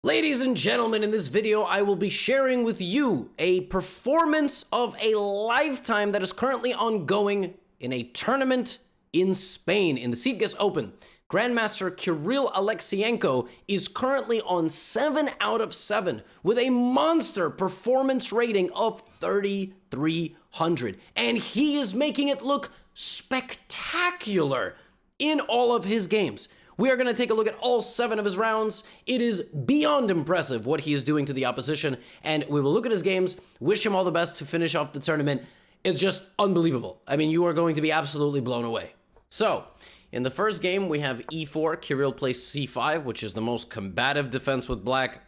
Ladies and gentlemen, in this video, I will be sharing with you a performance of a lifetime that is currently ongoing in a tournament in Spain, in the Sicilian Open. Grandmaster Kirill Alexienko is currently on 7 out of 7 with a monster performance rating of 3,300. And he is making it look spectacular in all of his games. We are going to take a look at all 7 of his rounds. It is beyond impressive what he is doing to the opposition, and we will look at his games, wish him all the best to finish off the tournament. It's just unbelievable. I mean, you are going to be absolutely blown away. So, in the first game, we have e4. Kirill plays c5, which is the most combative defense with black,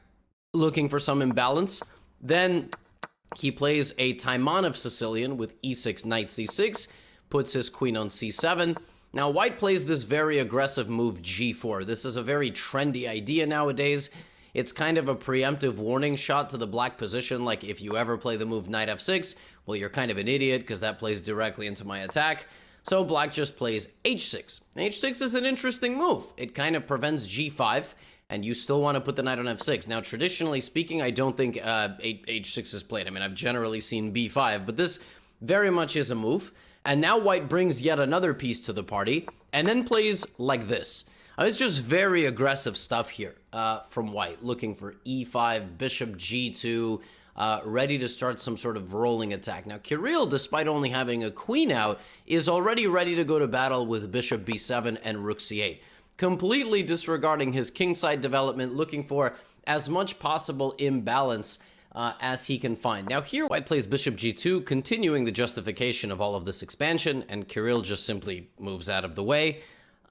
looking for some imbalance. Then he plays a Taimanov Sicilian with e6, knight c6, puts his queen on c7. Now, white plays this very aggressive move, g4. This is a very trendy idea nowadays. It's kind of a preemptive warning shot to the black position, like if you ever play the move knight f6, well, you're kind of an idiot because that plays directly into my attack. So black just plays h6. h6 is an interesting move. It kind of prevents g5, and you still want to put the knight on f6. Now, traditionally speaking, I don't think h6 is played. I mean, I've generally seen b5, but this very much is a move. And now white brings yet another piece to the party, and then plays like this. It's just very aggressive stuff here from white, looking for e5, bishop g2, ready to start some sort of rolling attack. Now, Kirill, despite only having a queen out, is already ready to go to battle with bishop b7 and rook c8, completely disregarding his kingside development, looking for as much possible imbalance as he can find. Now here, white plays bishop g2, continuing the justification of all of this expansion, and Kirill just simply moves out of the way.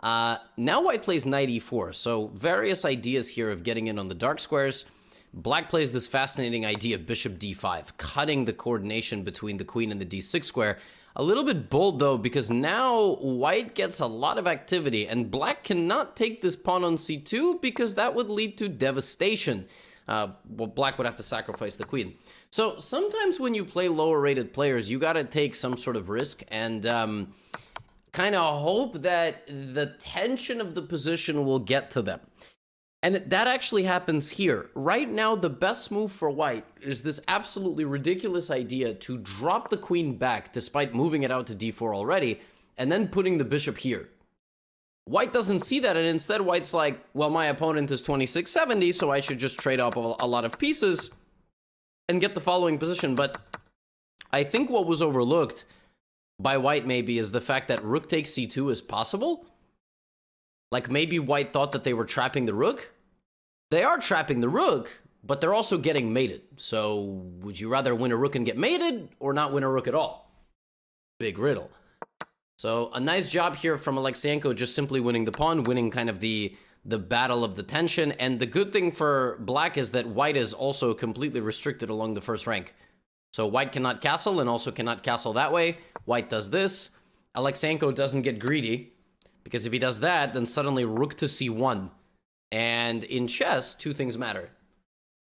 Now white plays knight e4, so various ideas here of getting in on the dark squares. Black plays this fascinating idea, bishop d5, cutting the coordination between the queen and the d6 square. A little bit bold, though, because now white gets a lot of activity, and black cannot take this pawn on c2 because that would lead to devastation. Well, black would have to sacrifice the queen. So sometimes when you play lower rated players, you got to take some sort of risk and kind of hope that the tension of the position will get to them. And that actually happens here. Right now, the best move for white is this absolutely ridiculous idea to drop the queen back despite moving it out to d4 already, and then putting the bishop here. White doesn't see that, and instead white's like, well, my opponent is 2670, so I should just trade up a lot of pieces and get the following position. But I think what was overlooked by white maybe is the fact that rook takes c2 is possible. Like maybe white thought that they were trapping the rook. They are trapping the rook, but they're also getting mated. So would you rather win a rook and get mated or not win a rook at all? Big riddle. So a nice job here from Alexienko, just simply winning the pawn, winning kind of the battle of the tension. And the good thing for black is that white is also completely restricted along the first rank. So white cannot castle and also cannot castle that way. White does this. Alexienko doesn't get greedy, because if he does that, then suddenly rook to c1. And in chess, 2 things matter.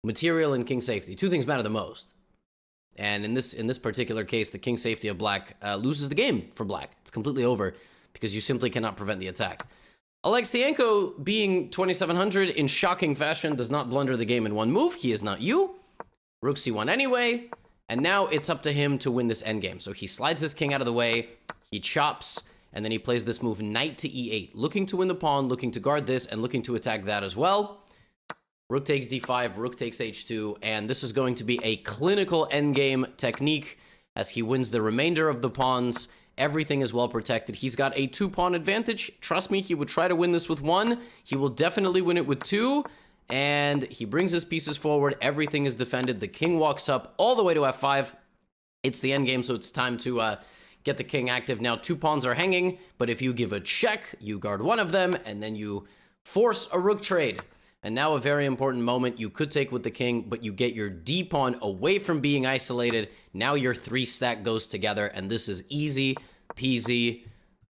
Material and king safety. 2 things matter the most. And in this particular case, the king safety of black loses the game for black. It's completely over because you simply cannot prevent the attack. Alexienko, being 2700 in shocking fashion, does not blunder the game in one move. He is not you. Rook c1 anyway. And now it's up to him to win this endgame. So he slides his king out of the way. He chops. And then he plays this move knight to e8, looking to win the pawn, looking to guard this, and looking to attack that as well. Rook takes d5, rook takes h2, and this is going to be a clinical endgame technique as he wins the remainder of the pawns. Everything is well protected. He's got a 2-pawn advantage. Trust me, he would try to win this with 1. He will definitely win it with 2, and he brings his pieces forward. Everything is defended. The king walks up all the way to f5. It's the endgame, so it's time to get the king active. Now, 2 pawns are hanging, but if you give a check, you guard one of them, and then you force a rook trade. And now a very important moment. You could take with the king, but you get your d-pawn away from being isolated. Now your 3-stack goes together, and this is easy peasy,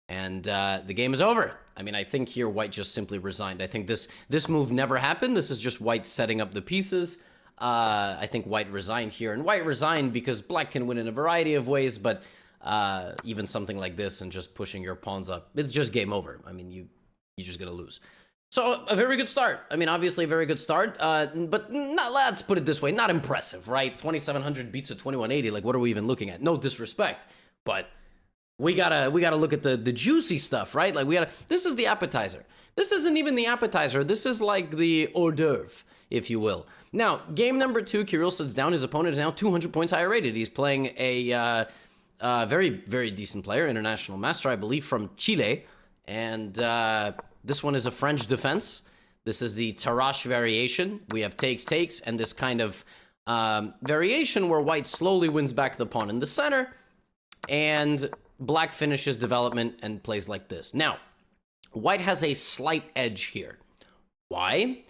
and the game is over. I mean, I think here white just simply resigned. I think this move never happened. This is just white setting up the pieces. I think white resigned here, and white resigned because black can win in a variety of ways, but even something like this and just pushing your pawns up, it's just game over. I mean, you're just gonna lose. So a very good start. I mean, obviously a very good start, but not, let's put it this way, not impressive, right? 2,700 beats a 2180. Like, what are we even looking at? No disrespect, but we gotta look at the juicy stuff, right? Like, this is the appetizer. This isn't even the appetizer. This is like the hors d'oeuvre, if you will. Now, game number 2, Kirill sits down. His opponent is now 200 points higher rated. He's playing a very, very decent player, international master, I believe, from Chile, and this one is a French defense. This is the Tarrasch variation. We have takes, takes, and this kind of variation where white slowly wins back the pawn in the center, and black finishes development and plays like this. Now, white has a slight edge here. Why?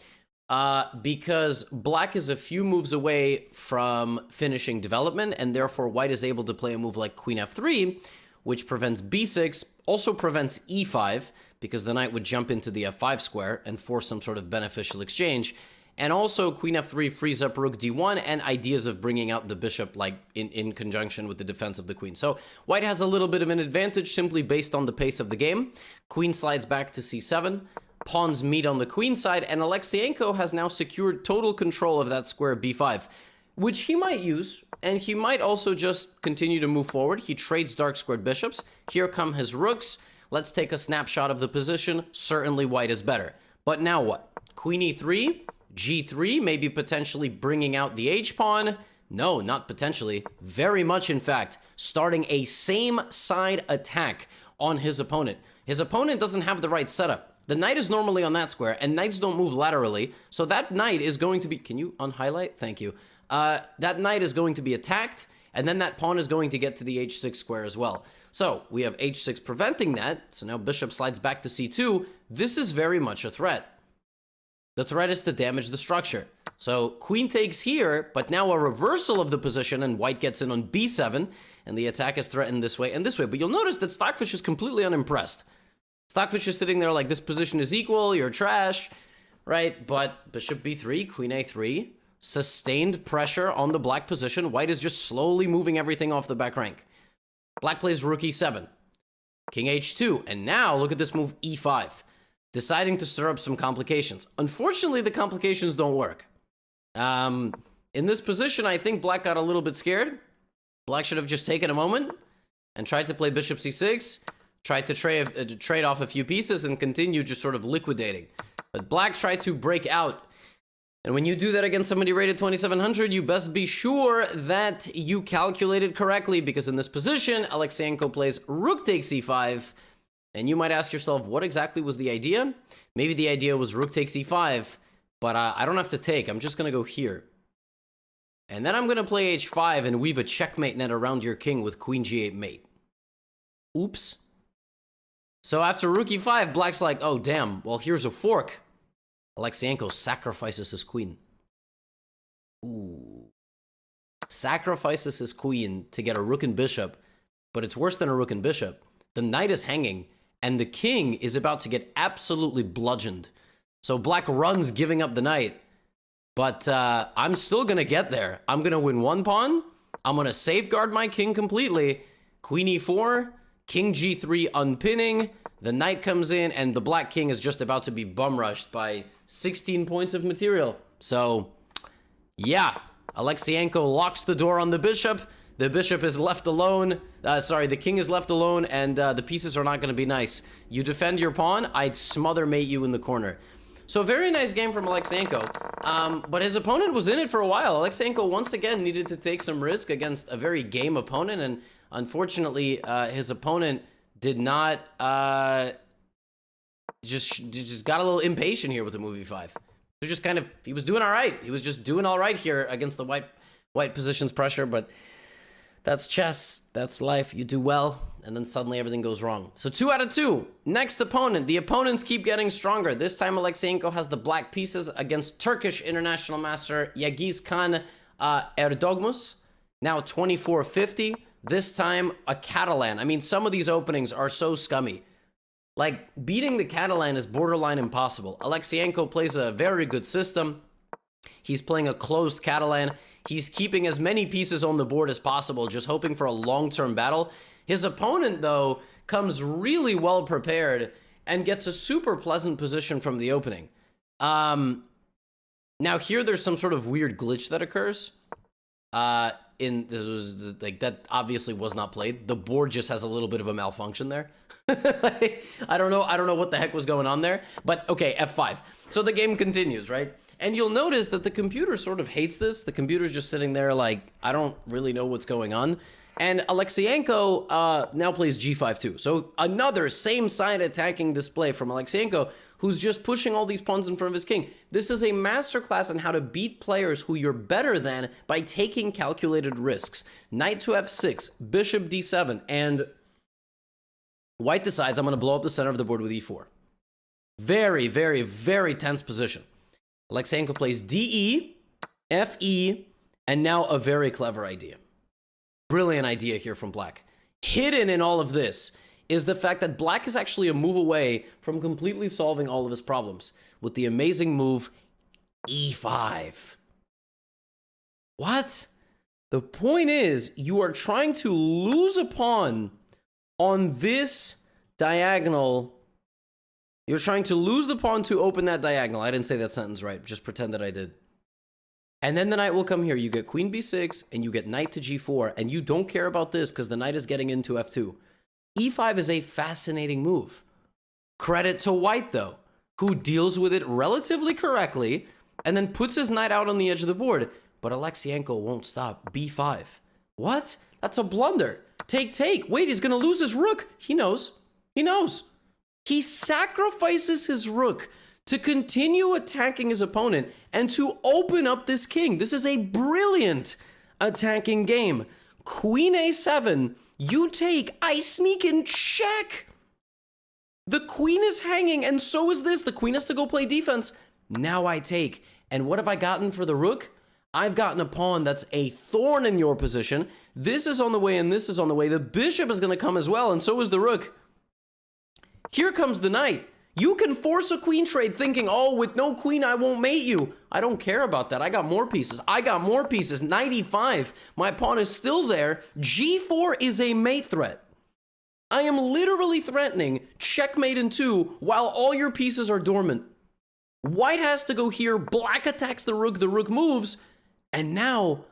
Because black is a few moves away from finishing development, and therefore white is able to play a move like queen f3, which prevents b6, also prevents e5, because the knight would jump into the f5 square and force some sort of beneficial exchange. And also queen f3 frees up rook d1 and ideas of bringing out the bishop like in conjunction with the defense of the queen. So white has a little bit of an advantage simply based on the pace of the game. Queen slides back to c7, pawns meet on the queen side, and Alexienko has now secured total control of that square b5, which he might use, and he might also just continue to move forward. He trades dark squared bishops. Here come his rooks. Let's take a snapshot of the position. Certainly white is better. But now what? Queen e3, g3, maybe potentially bringing out the h-pawn. No, not potentially. Very much, in fact, starting a same side attack on his opponent. His opponent doesn't have the right setup. The knight is normally on that square, and knights don't move laterally, so that knight is going to be... Can you unhighlight? Thank you. That knight is going to be attacked, and then that pawn is going to get to the h6 square as well. So we have h6 preventing that, so now bishop slides back to c2. This is very much a threat. The threat is to damage the structure. So queen takes here, but now a reversal of the position, and white gets in on b7, and the attack is threatened this way and this way. But you'll notice that Stockfish is completely unimpressed. Stockfish is sitting there like, this position is equal, you're trash, right? But bishop b3, queen a3, sustained pressure on the black position. White is just slowly moving everything off the back rank. Black plays rook e7, king h2, and now look at this move e5, deciding to stir up some complications. Unfortunately, the complications don't work. In this position, I think black got a little bit scared. Black should have just taken a moment and tried to play bishop c6, tried to trade off a few pieces and continue just sort of liquidating. But black tried to break out. And when you do that against somebody rated 2,700, you best be sure that you calculated correctly, because in this position, Alexienko plays rook takes e5, and you might ask yourself, what exactly was the idea? Maybe the idea was rook takes e5, but I don't have to take. I'm just going to go here. And then I'm going to play h5 and weave a checkmate net around your king with queen g8 mate. Oops. So after rook e5, black's like, oh, damn, well, here's a fork. Alexienko sacrifices his queen. Ooh. Sacrifices his queen to get a rook and bishop, but it's worse than a rook and bishop. The knight is hanging, and the king is about to get absolutely bludgeoned. So black runs, giving up the knight, but I'm still going to get there. I'm going to win one pawn. I'm going to safeguard my king completely. Queen e4, king g3 unpinning. The knight comes in, and the black king is just about to be bum rushed by 16 points of material. So, yeah, Alexienko locks the door on the bishop. The bishop is left alone. The king is left alone, and the pieces are not going to be nice. You defend your pawn, I'd smother mate you in the corner. So, very nice game from Alexienko. But his opponent was in it for a while. Alexienko, once again, needed to take some risk against a very game opponent, and unfortunately, his opponent did not, just got a little impatient here with the move e5. So just kind of, he was doing all right. He was just doing all right here against the white position's pressure, but that's chess, that's life. You do well, and then suddenly everything goes wrong. So 2 out of 2. Next opponent. The opponents keep getting stronger. This time Alexienko has the black pieces against Turkish international master Yagiz Khan Erdogmus. Now 24-50. This time, a Catalan. I mean, some of these openings are so scummy. Like, beating the Catalan is borderline impossible. Alexienko plays a very good system. He's playing a closed Catalan. He's keeping as many pieces on the board as possible, just hoping for a long-term battle. His opponent, though, comes really well prepared and gets a super pleasant position from the opening. Now here there's some sort of weird glitch that occurs. This was like, that obviously was not played. The board just has a little bit of a malfunction there. I don't know what the heck was going on there, but okay, F5. So the game continues, right? And you'll notice that the computer sort of hates this. The computer's just sitting there like, I don't really know what's going on. And Alexienko now plays G5 too. So another same side attacking display from Alexienko, who's just pushing all these pawns in front of his king. This is a masterclass on how to beat players who you're better than by taking calculated risks. Knight to F6, Bishop D7, and White decides I'm going to blow up the center of the board with E4. Very, very, very tense position. Alexienko plays DE, FE, and now a very clever idea. Brilliant idea here from Black. Hidden in all of this is the fact that Black is actually a move away from completely solving all of his problems with the amazing move E5. What? The point is, you are trying to lose a pawn on this diagonal. You're trying to lose the pawn to open that diagonal. I didn't say that sentence right. Just pretend that I did. And then the knight will come here. You get queen b6, and you get knight to g4, and you don't care about this because the knight is getting into f2. e5 is a fascinating move. Credit to White, though, who deals with it relatively correctly and then puts his knight out on the edge of the board. But Alexienko won't stop. b5. What? That's a blunder. Take, take. Wait, he's going to lose his rook. He knows. He knows. He sacrifices his rook to continue attacking his opponent and to open up this king. This is a brilliant attacking game. Queen a7, you take, I sneak in check. The queen is hanging, and so is this. The queen has to go play defense. Now I take. And what have I gotten for the rook? I've gotten a pawn that's a thorn in your position. This is on the way, and this is on the way. The bishop is going to come as well, and so is the rook. Here comes the knight. You can force a queen trade thinking, oh, with no queen, I won't mate you. I don't care about that. I got more pieces. I got more pieces. Knight e5. My pawn is still there. g4 is a mate threat. I am literally threatening checkmate in 2 while all your pieces are dormant. White has to go here. Black attacks the rook moves. And now,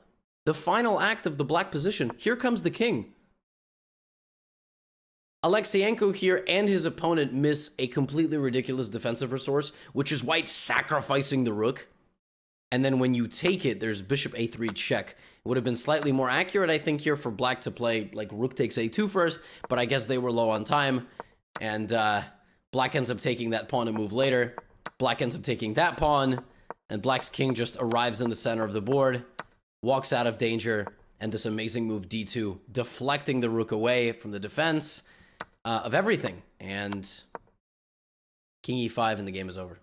the final act of the black position. Here comes the king. Alexienko here and his opponent miss a completely ridiculous defensive resource, which is White sacrificing the rook. And then when you take it, there's bishop a3 check. It would have been slightly more accurate, I think, here for Black to play like rook takes a2 first, but I guess they were low on time. And Black ends up taking that pawn a move later. Black ends up taking that pawn, and Black's king just arrives in the center of the board, walks out of danger, and this amazing move d2, deflecting the rook away from the defense of everything, and king e5, and the game is over.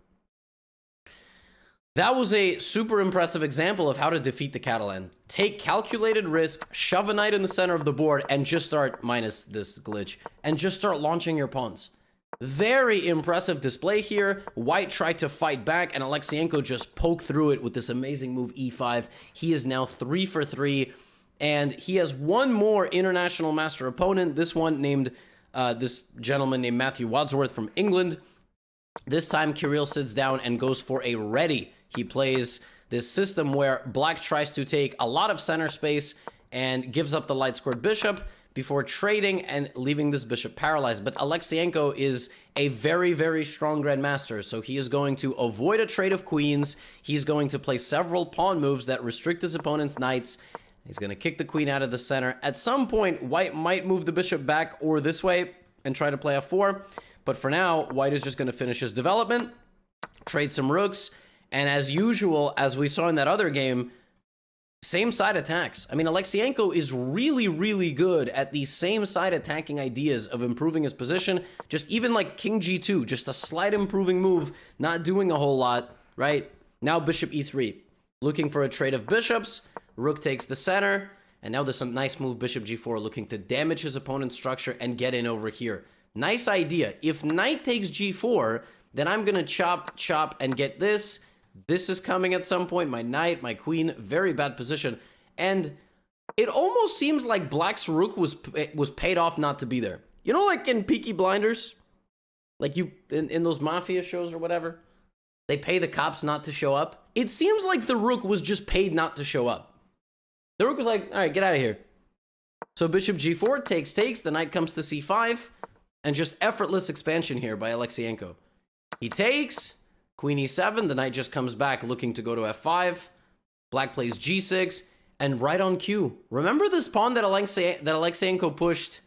That was a super impressive example of how to defeat the Catalan. Take calculated risk, shove a knight in the center of the board, and just start, minus this glitch, and just start launching your pawns. Very impressive display here. White tried to fight back, and Alexienko just poked through it with this amazing move e5. He is now 3 for 3, and he has one more international master opponent, this one named this gentleman named Matthew Wadsworth from England. This time, Kirill sits down and goes for a ready. He plays this system where Black tries to take a lot of center space and gives up the light-scored bishop before trading and leaving this bishop paralyzed. But Alexienko is a very, very strong grandmaster, so he is going to avoid a trade of queens. He's going to play several pawn moves that restrict his opponent's knights. He's going to kick the queen out of the center. At some point, White might move the bishop back or this way and try to play f4. But for now, White is just going to finish his development, trade some rooks, and as usual, as we saw in that other game, same side attacks. I mean, Alexienko is really, really good at these same side attacking ideas of improving his position. Just even like king g2, just a slight improving move, not doing a whole lot, right? Now bishop e3, looking for a trade of bishops. Rook takes the center, and now there's a nice move, bishop g4, looking to damage his opponent's structure and get in over here. Nice idea. If knight takes g4, then I'm going to chop, chop, and get this. This is coming at some point. My knight, my queen, very bad position. And it almost seems like Black's rook was paid off not to be there. You know, like in Peaky Blinders, Like you in those mafia shows or whatever, they pay the cops not to show up. It seems like the rook was just paid not to show up. The rook was like, all right, get out of here. So bishop g4 takes, the knight comes to c5, and just effortless expansion here by Alexienko. He takes, queen e7, the knight just comes back looking to go to f5. Black plays g6, and right on cue. Remember this pawn that Alexienko pushed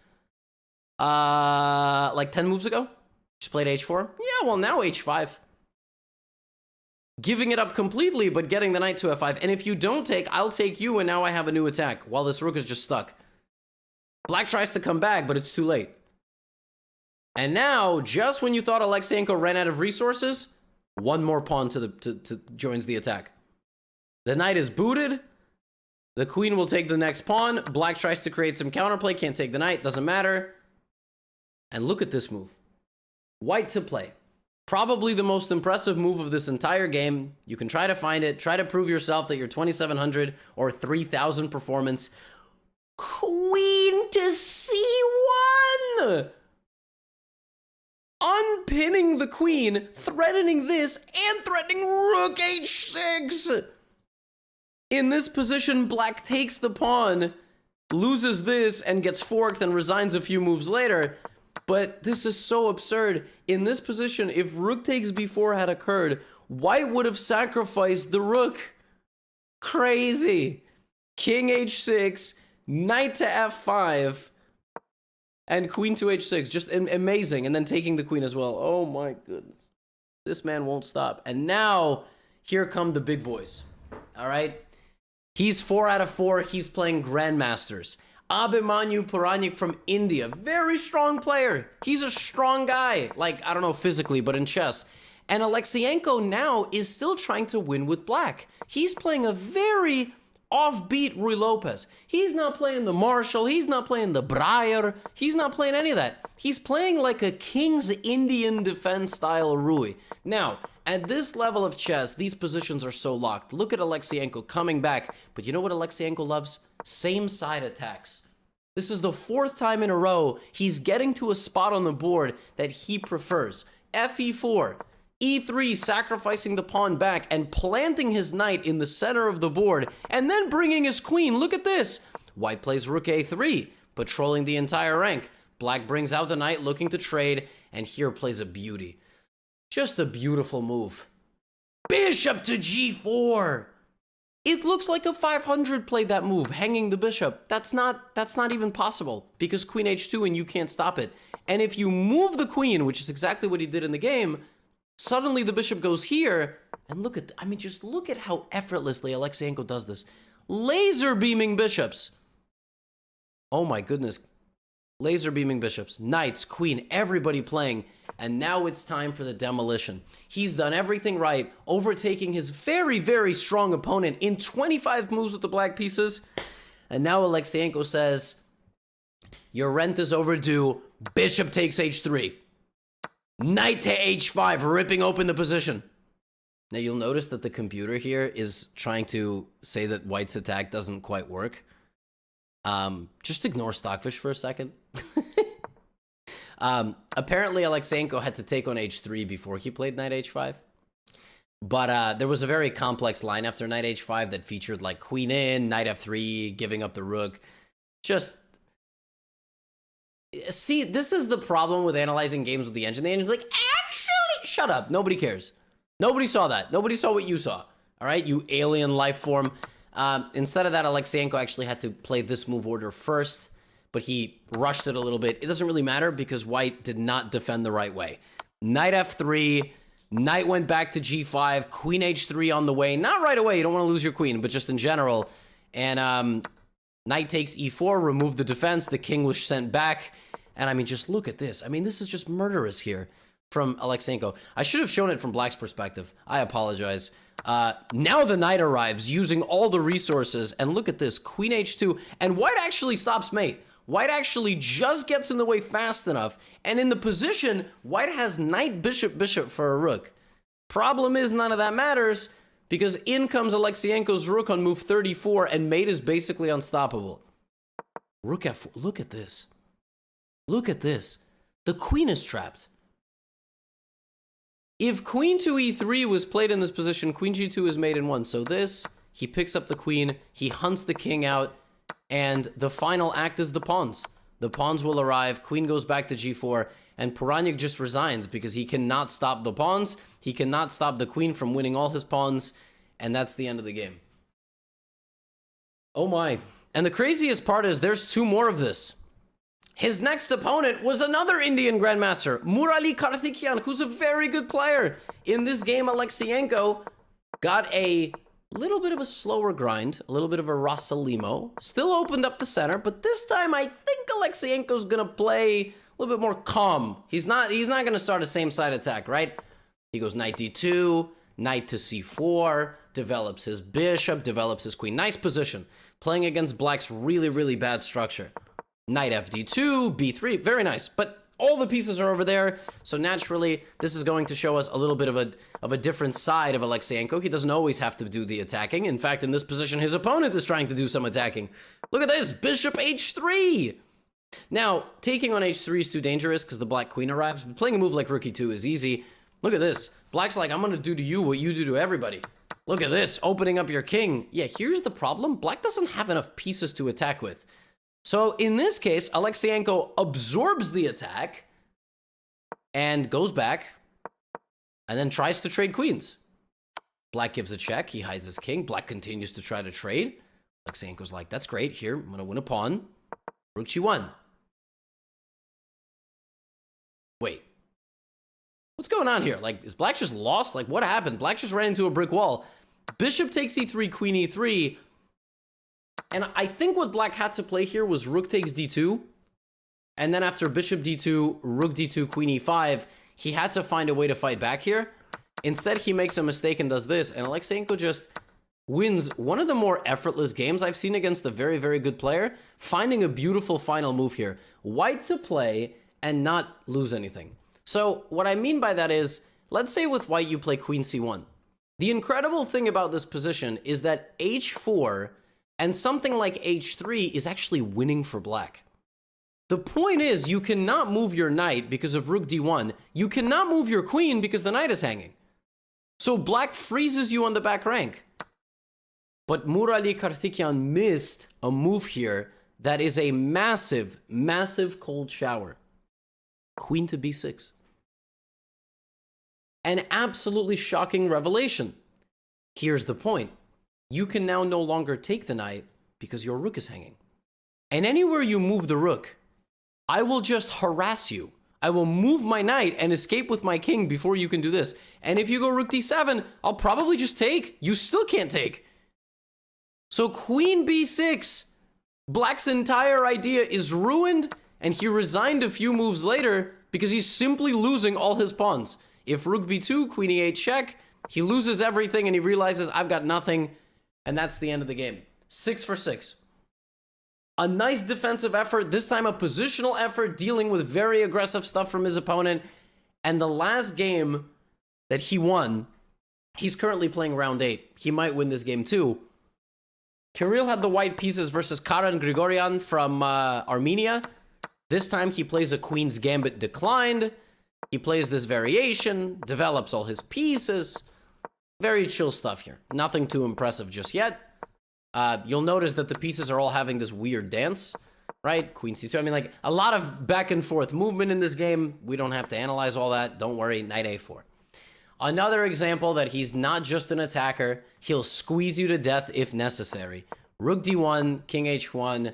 like 10 moves ago? Just played h4? Yeah, well, now h5. Giving it up completely, but getting the knight to f5. And if you don't take, I'll take you, and now I have a new attack, while this rook is just stuck. Black tries to come back, but it's too late. And now, just when you thought Alexienko ran out of resources, one more pawn joins the attack. The knight is booted. The queen will take the next pawn. Black tries to create some counterplay, can't take the knight, doesn't matter. And look at this move. White to play. Probably the most impressive move of this entire game. You can try to find it, try to prove yourself that your 2700 or 3000 performance. Queen to c1! Unpinning the queen, threatening this, and threatening rook h6! In this position, black takes the pawn, loses this, and gets forked and resigns a few moves later. But this is so absurd. In this position, if rook takes b4 had occurred, white would have sacrificed the rook. Crazy. King h6, knight to f5, and queen to h6. Just amazing. And then taking the queen as well. Oh my goodness. This man won't stop. And now, here come the big boys. All right? He's 4 out of 4. He's playing Grandmasters. Abhimanyu Puranik from India. Very strong player. He's a strong guy. Like, I don't know physically, but in chess. And Alexienko now is still trying to win with black. He's playing a very offbeat Ruy Lopez. He's not playing the Marshall. He's not playing the Breyer. He's not playing any of that. He's playing like a King's Indian defense style Ruy. Now, at this level of chess, these positions are so locked. Look at Alexienko coming back. But you know what Alexienko loves? Same side attacks. This is the 4th time in a row he's getting to a spot on the board that he prefers. Fe4, e3, sacrificing the pawn back and planting his knight in the center of the board, and then bringing his queen. Look at this. White plays rook a3, patrolling the entire rank. Black brings out the knight, looking to trade, and here plays a beauty. Just a beautiful move. Bishop to g4. It looks like a 500 played that move, hanging the bishop. That's not even possible, because queen h2 and you can't stop it. And if you move the queen, which is exactly what he did in the game, suddenly the bishop goes here. And look at, I mean, just look at how effortlessly Alexienko does this. Laser beaming bishops. Oh my goodness. Laser beaming bishops, knights, queen, everybody playing. And now it's time for the demolition. He's done everything right, overtaking his very, very strong opponent in 25 moves with the black pieces. And now Alexienko says, your rent is overdue. Bishop takes h3. Knight to h5, ripping open the position. Now you'll notice that the computer here is trying to say that white's attack doesn't quite work. Just ignore Stockfish for a second. Apparently Alexienko had to take on h3 before he played knight h5. But there was a very complex line after knight h5 that featured like queen in, knight f3, giving up the rook. Just... See, this is the problem with analyzing games with the engine. The engine's like, actually, shut up. Nobody cares. Nobody saw that. Nobody saw what you saw. All right, you alien life form. Instead of that, Alexienko actually had to play this move order first, but he rushed it a little bit. It doesn't really matter because white did not defend the right way. Knight f3, knight went back to g5, queen h3 on the way. Not right away, you don't want to lose your queen, but just in general. And knight takes e4, remove the defense, the king was sent back. And I mean, just look at this. I mean, this is just murderous here from Alexienko. I should have shown it from black's perspective. I apologize. Now the knight arrives using all the resources, and look at this, queen h2, and white actually stops mate. White actually just gets in the way fast enough, and in the position, white has knight, bishop, bishop for a rook. Problem is, none of that matters, because in comes Alexienko's rook on move 34, and mate is basically unstoppable. Rook f4, look at this. Look at this. The queen is trapped. If queen to e3 was played in this position, queen g2 is made in one. So this, he picks up the queen, he hunts the king out, and the final act is the pawns. The pawns will arrive, queen goes back to g4, and Puranyic just resigns because he cannot stop the pawns, he cannot stop the queen from winning all his pawns, and that's the end of the game. Oh my. And the craziest part is there's two more of this. His next opponent was another Indian grandmaster, Murali Karthikeyan, who's a very good player. In this game, Alexienko got a little bit of a slower grind, a little bit of a Rasalimo, still opened up the center, but this time I think Alexienko's gonna play a little bit more calm. He's not gonna start a same side attack, right? He goes knight d2, knight to c4, develops his bishop, develops his queen. Nice position, playing against black's really, really bad structure. Knight fd2, b3, very nice. But all the pieces are over there, so naturally, this is going to show us a little bit of a different side of Alexienko. He doesn't always have to do the attacking. In fact, in this position, his opponent is trying to do some attacking. Look at this, bishop h3! Now, taking on h3 is too dangerous because the black queen arrives, but playing a move like rook e2 is easy. Look at this. Black's like, I'm going to do to you what you do to everybody. Look at this, opening up your king. Yeah, here's the problem. Black doesn't have enough pieces to attack with. So in this case, Alexienko absorbs the attack and goes back and then tries to trade queens. Black gives a check. He hides his king. Black continues to try to trade. Alexienko's like, that's great. Here, I'm going to win a pawn. Rook g1. Wait. What's going on here? Like, is black just lost? Like, what happened? Black just ran into a brick wall. Bishop takes e3, queen e3. And I think what black had to play here was rook takes d2. And then after bishop d2, rook d2, queen e5, he had to find a way to fight back here. Instead, he makes a mistake and does this. And Alexienko just wins one of the more effortless games I've seen against a very, very good player. Finding a beautiful final move here. White to play and not lose anything. So what I mean by that is, let's say with white you play queen c1. The incredible thing about this position is that h4 and something like h3 is actually winning for black. The point is, you cannot move your knight because of rook d1. You cannot move your queen because the knight is hanging. So black freezes you on the back rank. But Murali Karthikeyan missed a move here that is a massive, massive cold shower. Queen to b6. An absolutely shocking revelation. Here's the point. You can now no longer take the knight because your rook is hanging. And anywhere you move the rook, I will just harass you. I will move my knight and escape with my king before you can do this. And if you go rook d7, I'll probably just take. You still can't take. So queen b6, black's entire idea is ruined, and he resigned a few moves later because he's simply losing all his pawns. If rook b2, queen e8 check, he loses everything and he realizes I've got nothing. And that's the end of the game. 6 for 6. A nice defensive effort, this time a positional effort, dealing with very aggressive stuff from his opponent. And the last game that he won, he's currently playing round 8. He might win this game too. Kirill had the white pieces versus Karan Grigoryan from Armenia. This time he plays a queen's gambit declined. He plays this variation, develops all his pieces. Very chill stuff here. Nothing too impressive just yet. You'll notice that the pieces are all having this weird dance, right? Queen c2. I mean, like, a lot of back and forth movement in this game. We don't have to analyze all that. Don't worry. Knight a4. Another example that he's not just an attacker. He'll squeeze you to death if necessary. Rook d1, king h1,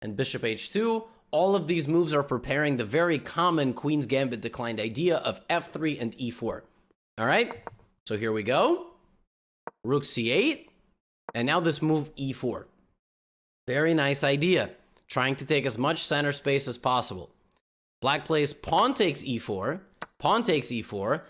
and bishop h2. All of these moves are preparing the very common Queen's Gambit declined idea of f3 and e4. All right? So here we go. Rook c8. And now this move e4. Very nice idea. Trying to take as much center space as possible. Black plays pawn takes e4. Pawn takes e4.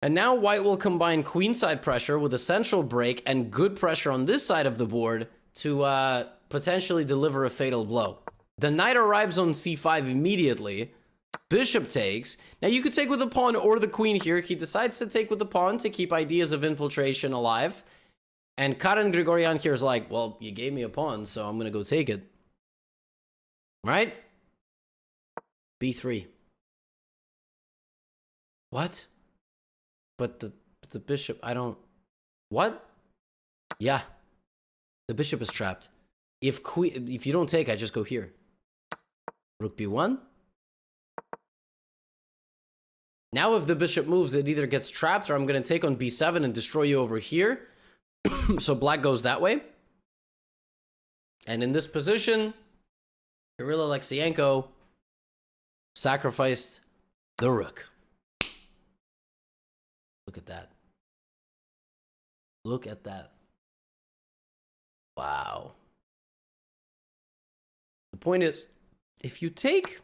And now white will combine queenside pressure with a central break and good pressure on this side of the board to potentially deliver a fatal blow. The knight arrives on c5 immediately. Bishop takes. Now you could take with the pawn or the queen here. He decides to take with the pawn to keep ideas of infiltration alive. And Karan Grigoryan here is like, well, you gave me a pawn, so I'm going to go take it. Right? b3. What? But the bishop, I don't... What? Yeah. The bishop is trapped. If you don't take, I just go here. Rook b1. Now if the bishop moves, it either gets trapped or I'm going to take on b7 and destroy you over here. So black goes that way. And in this position, Kirill Alexienko sacrificed the rook. Look at that. Look at that. Wow. The point is, if you take,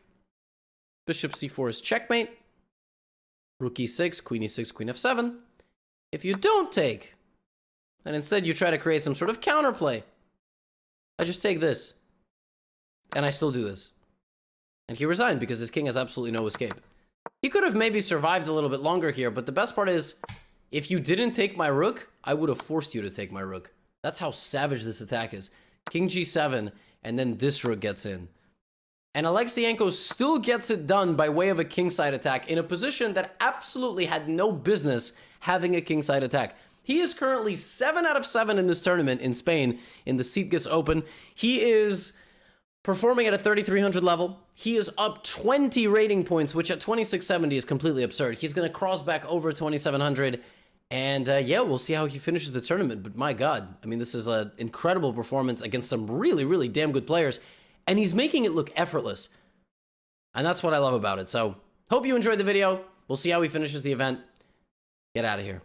bishop c4 is checkmate, rook e6, queen e6, queen f7. If you don't take, and instead you try to create some sort of counterplay, I just take this, and I still do this. And he resigned because his king has absolutely no escape. He could have maybe survived a little bit longer here, but the best part is, if you didn't take my rook, I would have forced you to take my rook. That's how savage this attack is. King g7, and then this rook gets in. And Alexienko still gets it done by way of a kingside attack in a position that absolutely had no business having a kingside attack. He is currently 7 out of 7 in this tournament in Spain, in the Sitges Open. He is performing at a 3,300 level. He is up 20 rating points, which at 2,670 is completely absurd. He's going to cross back over 2,700. And yeah, we'll see how he finishes the tournament. But my God, I mean, this is an incredible performance against some really, really damn good players. And he's making it look effortless. And that's what I love about it. So, hope you enjoyed the video. We'll see how he finishes the event. Get out of here.